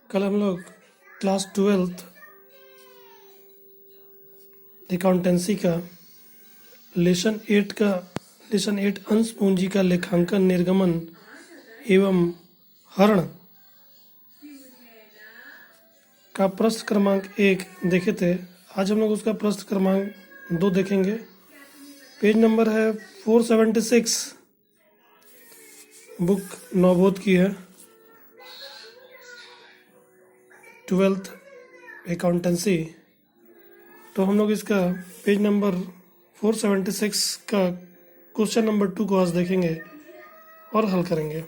कल हम लोग क्लास 12th अकाउंटेंसी का लेसन 8 अंश पूंजी का लेखांकन निर्गमन एवं हरण का प्रश्न क्रमांक 1 देखे थे। आज हम लोग उसका प्रश्न क्रमांक 2 देखेंगे। पेज नंबर है 476, बुक नवबोध की है, 12th अकाउंटेंसी। तो हम लोग इसका पेज नंबर 476 का क्वेश्चन नंबर 2 को आज देखेंगे और हल करेंगे।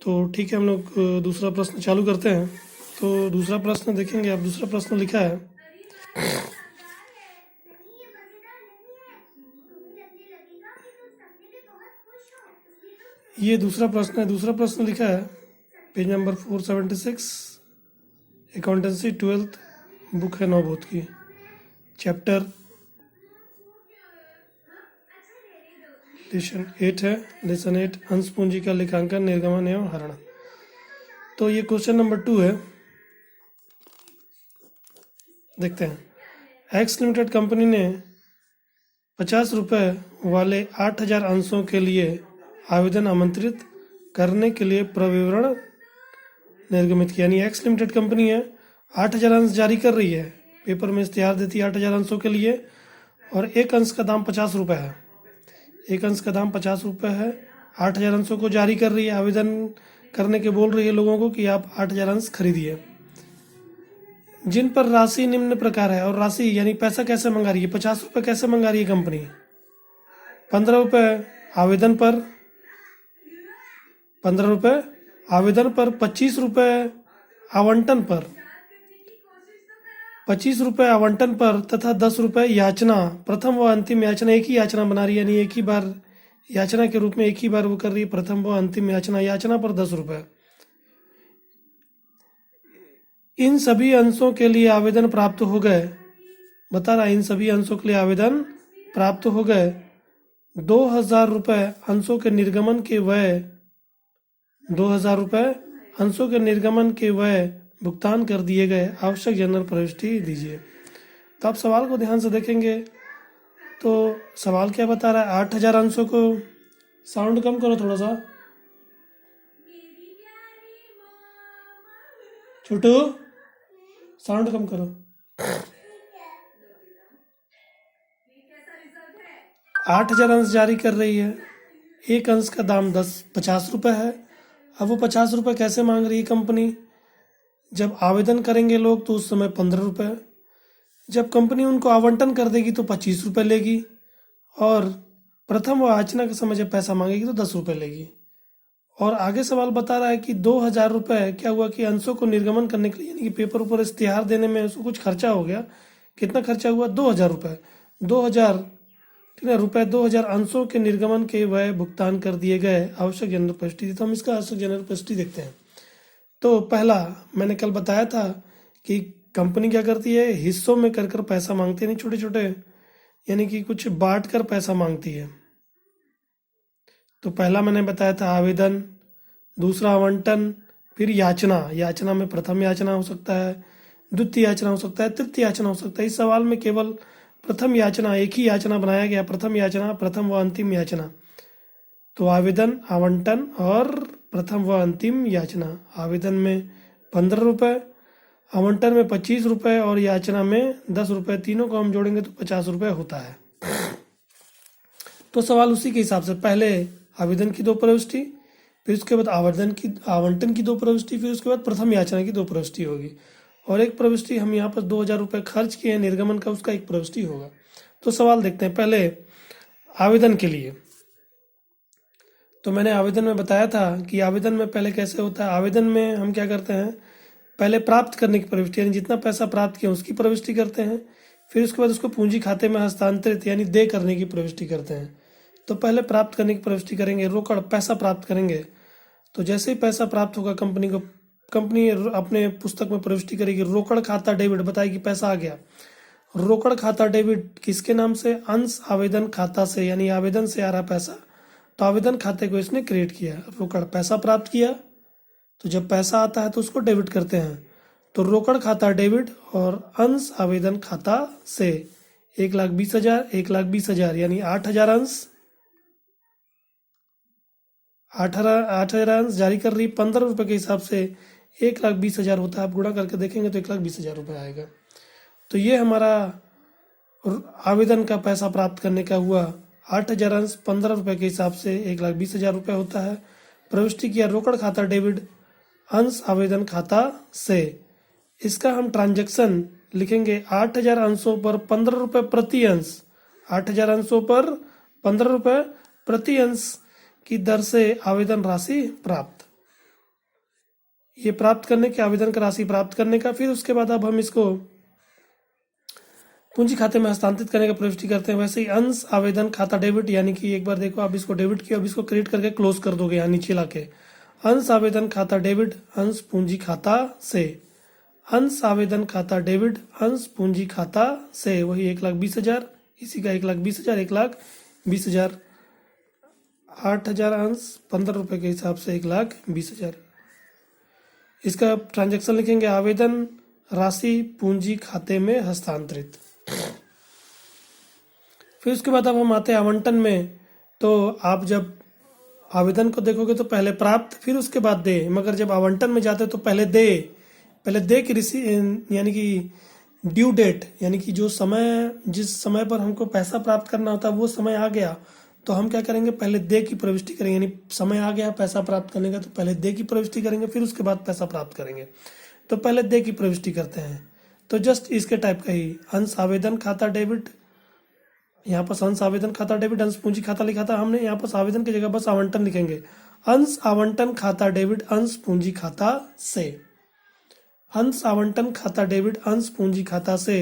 तो ठीक है, हम लोग दूसरा प्रश्न चालू करते हैं। तो दूसरा प्रश्न देखेंगे। अब दूसरा प्रश्न लिखा है, ये दूसरा प्रश्न है। दूसरा प्रश्न लिखा है page number 476, accountancy 12th book है नवबोध की, चैप्टर लेसन 8 है। लेसन 8 अंश पूंजी का लेखांकन निर्गमन एवं हरण। तो ये क्वेश्चन नंबर 2 है, देखते हैं। एक्स लिमिटेड कंपनी ने 50 रुपये वाले 8000 अंशों के लिए आवेदन आमंत्रित करने के लिए प्रविवरण निर्गमित किया। यानी एक्स लिमिटेड कंपनी है, 8000 अंश जारी कर रही है, पेपर में इश्तेहार देती है 8000 अंशों के लिए, और एक अंश का दाम 50 रुपये है। एक अंश का दाम 50 रुपये है। 8000 अंशों को जारी कर रही है, आवेदन करने के बोल रही है लोगों को कि आप 8000 अंश खरीदिए, जिन पर राशि निम्न प्रकार है। और राशि यानी पैसा कैसे मंगा रही है, 50 रुपये कैसे मंगा रही है कंपनी? 15 रुपये आवेदन पर, 15 रुपये आवेदन पर, 25 रुपये आवंटन पर, 25 रुपये आवंटन पर तथा 10 रुपये याचना, प्रथम व अंतिम याचना, एक ही याचना बना रही है। यानी एक ही बार याचना के रूप में एक ही बार वो कर रही है, प्रथम व अंतिम याचना। याचना पर 10 रुपये। इन सभी अंशों के लिए आवेदन प्राप्त हो गए, बता रहा है इन सभी अंशों के लिए आवेदन प्राप्त हो गए। 2000 रुपये अंशों के निर्गमन के व्यय, 2000 रुपये अंशों के निर्गमन के व्यय भुगतान कर दिए गए। आवश्यक जनरल प्रविष्टि दीजिए। तो आप सवाल को ध्यान से देखेंगे तो सवाल क्या बता रहा है, 8000 अंशों को, साउंड कम करो थोड़ा सा छोटू, साउंड कम करो। 8000 अंश जारी कर रही है, एक अंश का दाम 50 रुपये है। अब वो 50 रुपये कैसे मांग रही है कंपनी? जब आवेदन करेंगे लोग तो उस समय 15 रुपये, जब कंपनी उनको आवंटन कर देगी तो 25 रुपये लेगी, और प्रथम व याचना के समय जब पैसा मांगेगी तो 10 रुपये लेगी। और आगे सवाल बता रहा है कि 2000 रुपये क्या हुआ कि अंशों को निर्गमन करने के लिए, यानी कि पेपर ऊपर इश्तिहार देने में उसको कुछ खर्चा हो गया। कितना खर्चा हुआ? 2000 रुपये। 2000 रुपये 2000 अंशों के निर्गमन के व्यय भुगतान कर दिए गए। आवश्यक जनरल प्रविष्टि। तो हम इसका आवश्यक जनरल प्रविष्टि देखते हैं। तो पहला मैंने कल बताया था कि कंपनी क्या करती है, हिस्सों में कर पैसा मांगती है, नहीं छोटे छोटे, यानी कि कुछ बांट कर पैसा मांगती है। तो पहला मैंने बताया था आवेदन, दूसरा आवंटन, फिर याचना। याचना में प्रथम याचना हो सकता है, द्वितीय याचना हो सकता है, तृतीय याचना हो सकता है। इस सवाल में केवल प्रथम याचना, एक ही याचना बनाया गया, प्रथम याचना, प्रथम व अंतिम याचना। तो आवेदन, आवंटन और प्रथम व अंतिम याचना। आवेदन में 15 रुपये, आवंटन में 25 रुपये और याचना में 10 रुपये। तीनों को हम जोड़ेंगे तो 50 रुपये होता है। तो सवाल उसी के हिसाब से, पहले आवेदन की 2 प्रविष्टि, फिर उसके बाद आवंटन की 2 प्रविष्टि, फिर उसके बाद प्रथम याचना की 2 प्रविष्टि होगी, और एक प्रविष्टि हम यहाँ पर 2000 रुपये खर्च किए हैं निर्गमन का, उसका एक प्रविष्टि होगा। तो सवाल देखते हैं। पहले आवेदन के लिए, तो मैंने आवेदन में बताया था कि आवेदन में पहले कैसे होता है। आवेदन में हम क्या करते हैं, पहले प्राप्त करने की प्रविष्टि, यानी जितना पैसा प्राप्त किया उसकी प्रविष्टि करते हैं। फिर उसके बाद उसको पूंजी खाते में हस्तांतरित यानी दे करने की प्रविष्टि करते हैं। तो पहले प्राप्त करने की प्रविष्टि करेंगे, रोकड़ पैसा प्राप्त करेंगे। तो जैसे ही पैसा प्राप्त होगा कंपनी अपने पुस्तक में प्रविष्टि करेगी, रोकड़ खाता डेबिट, बताएगी पैसा आ गया। रोकड़ खाता डेबिट किसके नाम से? अंश आवेदन खाता से, यानी आवेदन से आ रहा पैसा, तो आवेदन खाते को इसने क्रिएट किया। रोकड़ पैसा प्राप्त किया, तो जब पैसा आता है तो उसको डेबिट करते हैं। तो रोकड़ खाता डेबिट और अंश आवेदन खाता से 1,20,000, 1,20,000 यानी 8,000 अंश, 8,000 अंश जारी कर रही 15 रुपये के हिसाब से 1,20,000 होता है। आप गुणा करके देखेंगे तो 1,20,000 रुपये आएगा। तो ये हमारा आवेदन का पैसा प्राप्त करने का हुआ। 8,000 अंश 15 रुपये के हिसाब से 1,20,000 रुपये होता है। प्रविष्टि किया रोकड़ खाता डेबिट अंश आवेदन खाता से। इसका हम ट्रांजैक्शन लिखेंगे 8,000 अंशों पर 15 रुपये प्रति अंश, 8,000 अंशों पर 15 रुपये प्रति अंश की दर से आवेदन राशि प्राप्त। ये प्राप्त करने के आवेदन का राशि प्राप्त करने का, फिर उसके बाद अब हम इसको पूंजी खाते में हस्तांतरित करने का प्रविष्टि करते हैं। वैसे ही अंश आवेदन खाता डेबिट, यानी कि एक बार देखो आप इसको डेबिट किया, अब इसको क्रेडिट करके क्लोज कर दोगे यहाँ नीचे लाके। अंश आवेदन खाता डेबिट अंश पूंजी खाता से, अंश आवेदन खाता डेबिट अंश पूंजी खाता से, वही 1,20,000, इसी का 1,20,000, 1,20,000, 8,000 अंश 15 रुपये के हिसाब से 1,20,000। इसका ट्रांजैक्शन लिखेंगे आवेदन राशि पूंजी खाते में हस्तांतरित। फिर उसके बाद अब हम आते हैं आवंटन में। तो आप जब आवेदन को देखोगे तो पहले प्राप्त फिर उसके बाद दे, मगर जब आवंटन में जाते हो तो पहले दे की यानी कि ड्यू डेट, यानी कि जो समय, जिस समय पर हमको पैसा प्राप्त करना होता है वो समय आ गया, तो हम क्या करेंगे, पहले दे की प्रविष्टि करेंगे। यानी समय आ गया पैसा प्राप्त करने का तो पहले दे की प्रविष्टि करेंगे, फिर उसके बाद पैसा प्राप्त करेंगे। तो पहले दे की प्रविष्टि करते हैं। तो जस्ट इसके टाइप का ही अंश आवेदन खाता डेबिट, यहाँ पर अंश आवेदन खाता डेबिट अंश पूंजी खाता लिखा था हमने, यहाँ पर आवेदन की जगह बस आवंटन लिखेंगे। अंश आवंटन खाता डेबिट अंश पूंजी खाता से, अंश आवंटन खाता डेबिट अंश पूंजी खाता से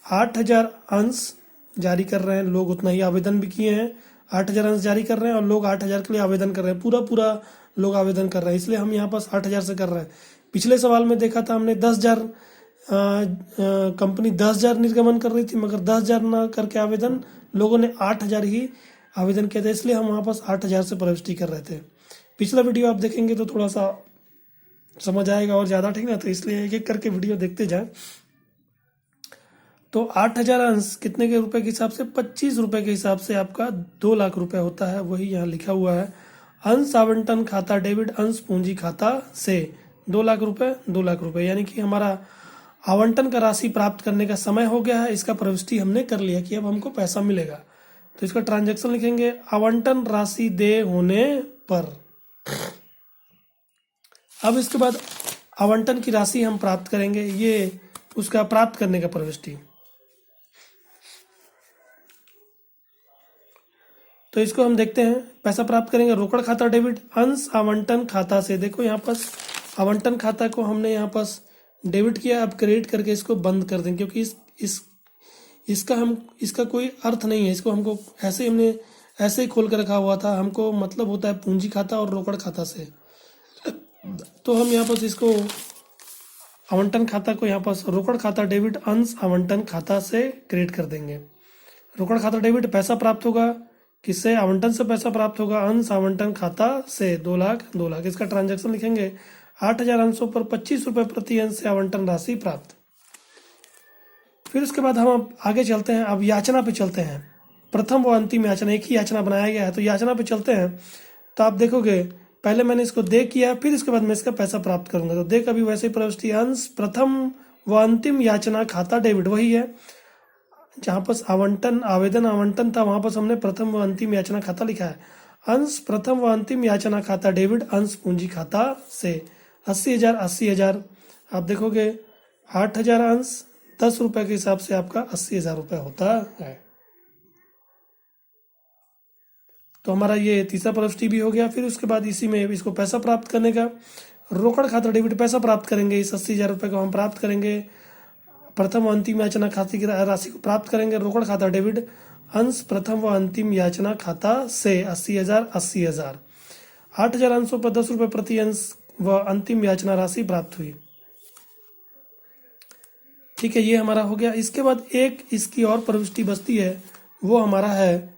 8,000 अंश जारी कर रहे हैं लोग, उतना ही आवेदन भी किए हैं। 8,000 अंश जारी कर रहे हैं और लोग 8,000 के लिए आवेदन कर रहे हैं, पूरा लोग आवेदन कर रहे हैं, इसलिए हम यहाँ पर 8,000 से कर रहे हैं। पिछले सवाल में देखा था हमने 10,000 कंपनी 10,000 निर्गमन कर रही थी, मगर 10,000 ना करके आवेदन लोगों ने 8,000 ही आवेदन किया था, इसलिए हम वहाँ पर 8,000 से प्रविष्टि कर रहे थे। पिछला वीडियो आप देखेंगे तो थोड़ा सा समझ आएगा और ज़्यादा, ठीक ना, तो इसलिए एक एक करके वीडियो देखते जाएं। तो 8,000 अंश कितने के रुपए के हिसाब से, 25 रुपये के हिसाब से आपका 2 लाख रुपए होता है, वही यहाँ लिखा हुआ है। अंश आवंटन खाता डेबिट अंश पूंजी खाता से 2 लाख रुपए, 2 लाख रुपए, यानी कि हमारा आवंटन का राशि प्राप्त करने का समय हो गया है। इसका प्रविष्टि हमने कर लिया कि अब हमको पैसा मिलेगा। तो इसका ट्रांजैक्शन लिखेंगे आवंटन राशि दे होने पर। अब इसके बाद आवंटन की राशि हम प्राप्त करेंगे, ये उसका प्राप्त करने का प्रविष्टि। तो इसको हम देखते हैं, पैसा प्राप्त करेंगे रोकड़ खाता डेबिट अंश आवंटन खाता से। देखो यहाँ पर आवंटन खाता को हमने यहाँ पर डेबिट किया, अब क्रेडिट करके इसको बंद कर देंगे, क्योंकि इसका कोई अर्थ नहीं है। इसको हमको हमने ऐसे ही खोल कर रखा हुआ था, हमको मतलब होता है पूंजी खाता और रोकड़ खाता से। तो हम यहाँ पर इसको आवंटन खाता को यहाँ पर रोकड़ खाता डेबिट अंश आवंटन खाता से क्रेडिट कर देंगे। रोकड़ खाता डेबिट पैसा प्राप्त होगा किससे, आवंटन से पैसा प्राप्त होगा, अंश आवंटन खाता से 2 लाख 2 लाख। इसका ट्रांजैक्शन लिखेंगे 8,000 अंशों पर 25 रुपये प्रति अंश से आवंटन राशि प्राप्त। फिर उसके बाद हम आगे चलते हैं, अब याचना पे चलते हैं। प्रथम व अंतिम याचना, एक ही याचना बनाया गया है, तो याचना पे चलते हैं। तो आप देखोगे पहले मैंने इसको दे किया, फिर इसके बाद मैं इसका पैसा प्राप्त करूंगा। तो दे का भी वैसे ही प्रविष्टि अंश प्रथम व अंतिम याचना खाता डेबिट, वही है जहाँ पर आवंटन आवेदन आवंटन था, वहां पर हमने प्रथम व अंतिम याचना खाता लिखा है। अंश प्रथम व अंतिम याचना खाता डेबिट अंश पूंजी खाता से 80,000 80,000। आप देखोगे 8,000 अंश 10 रुपये के हिसाब से आपका 80,000 रुपये होता है। तो हमारा ये तीसरा प्रविष्टि भी हो गया। फिर उसके बाद इसी में इसको पैसा प्राप्त करने का रोकड़ खाता डेबिट पैसा प्राप्त करेंगे, इस 80,000 रुपये को हम प्राप्त करेंगे। प्रथम व अंतिम याचना खाते की राशि को प्राप्त करेंगे, रोकड़ खाता डेबिट अंश प्रथम व अंतिम याचना खाता से 80,000 80,000। 8,000 अंशों पर 10 रुपये प्रति अंश व अंतिम याचना राशि प्राप्त हुई। ठीक है, ये हमारा हो गया। इसके बाद एक इसकी और प्रविष्टि बचती है, वो हमारा है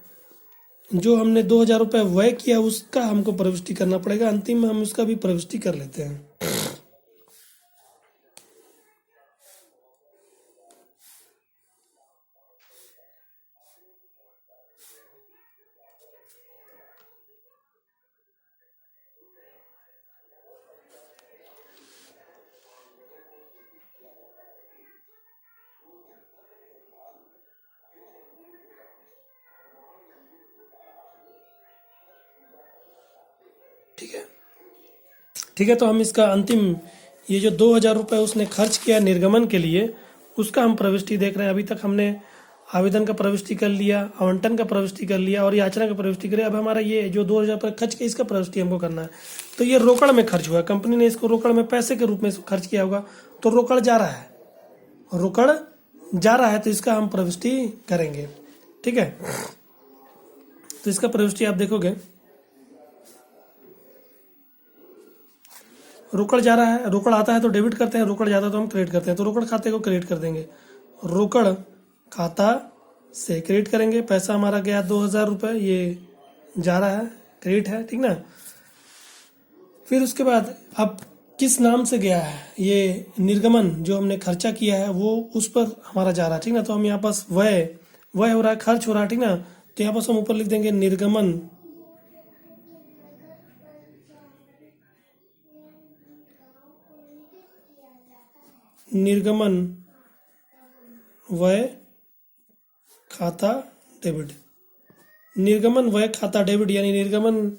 जो हमने 2,000 रुपये व्यय किया उसका हमको प्रविष्टि करना पड़ेगा। अंतिम में हम उसका भी प्रविष्टि कर लेते हैं। ठीक है, ठीक है। तो हम इसका अंतिम, ये जो 2,000 रुपये उसने खर्च किया निर्गमन के लिए, उसका हम प्रविष्टि देख रहे हैं। अभी तक हमने आवेदन का प्रविष्टि कर लिया, आवंटन का प्रविष्टि कर लिया और याचना का प्रविष्टि कर लिया। अब हमारा ये जो 2,000 रुपये खर्च किया, इसका प्रविष्टि हमको करना है। तो ये रोकड़ में खर्च हुआ, कंपनी ने इसको रोकड़ में पैसे के रूप में खर्च किया होगा, तो रोकड़ जा रहा है, रोकड़ जा रहा है, तो इसका हम प्रविष्टि करेंगे। ठीक है, तो इसका प्रविष्टि आप देखोगे, रोकड़ जा रहा है, रोकड़ आता है तो डेबिट करते हैं, रोकड़ जाता है तो हम क्रेडिट करते हैं। तो रोकड़ खाते को क्रेडिट कर देंगे, रोकड़ खाता से क्रेडिट करेंगे। पैसा हमारा गया 2,000 रुपये, ये जा रहा है, क्रेडिट है, ठीक ना। फिर उसके बाद अब किस नाम से गया है, ये निर्गमन जो हमने खर्चा किया है वो उस पर हमारा जा रहा है, ठीक ना। तो हम यहाँ पास व्यय हो रहा है, खर्च हो रहा है, ठीक ना। तो यहाँ पास हम ऊपर लिख देंगे निर्गमन निर्गमन व्यय खाता डेबिट। निर्गमन व्यय खाता डेबिट, यानी निर्गमन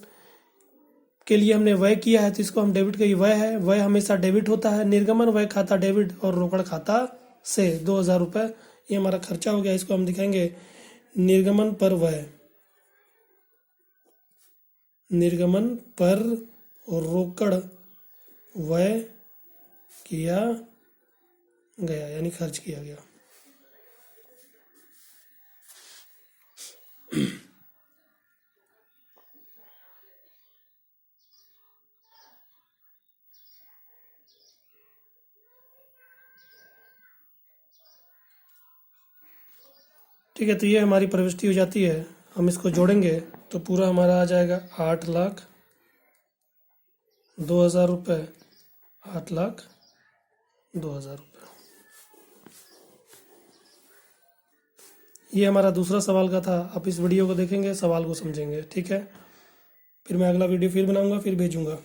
के लिए हमने व्यय किया है तो इसको हम डेबिट का, व्यय है, व्यय हमेशा डेबिट होता है। निर्गमन व्यय खाता डेबिट और रोकड़ खाता से 2,000 रुपये, ये हमारा खर्चा हो गया। इसको हम दिखाएंगे निर्गमन पर व्यय, निर्गमन पर रोकड़ व्यय किया गया, यानी खर्च किया गया। ठीक है, तो ये हमारी प्रविष्टि हो जाती है। हम इसको जोड़ेंगे तो पूरा हमारा आ जाएगा 8,02,000 रुपये, 8,02,000 रुपये। ये हमारा दूसरा सवाल का था। आप इस वीडियो को देखेंगे, सवाल को समझेंगे, ठीक है। फिर मैं अगला वीडियो फिर बनाऊंगा, फिर भेजूंगा।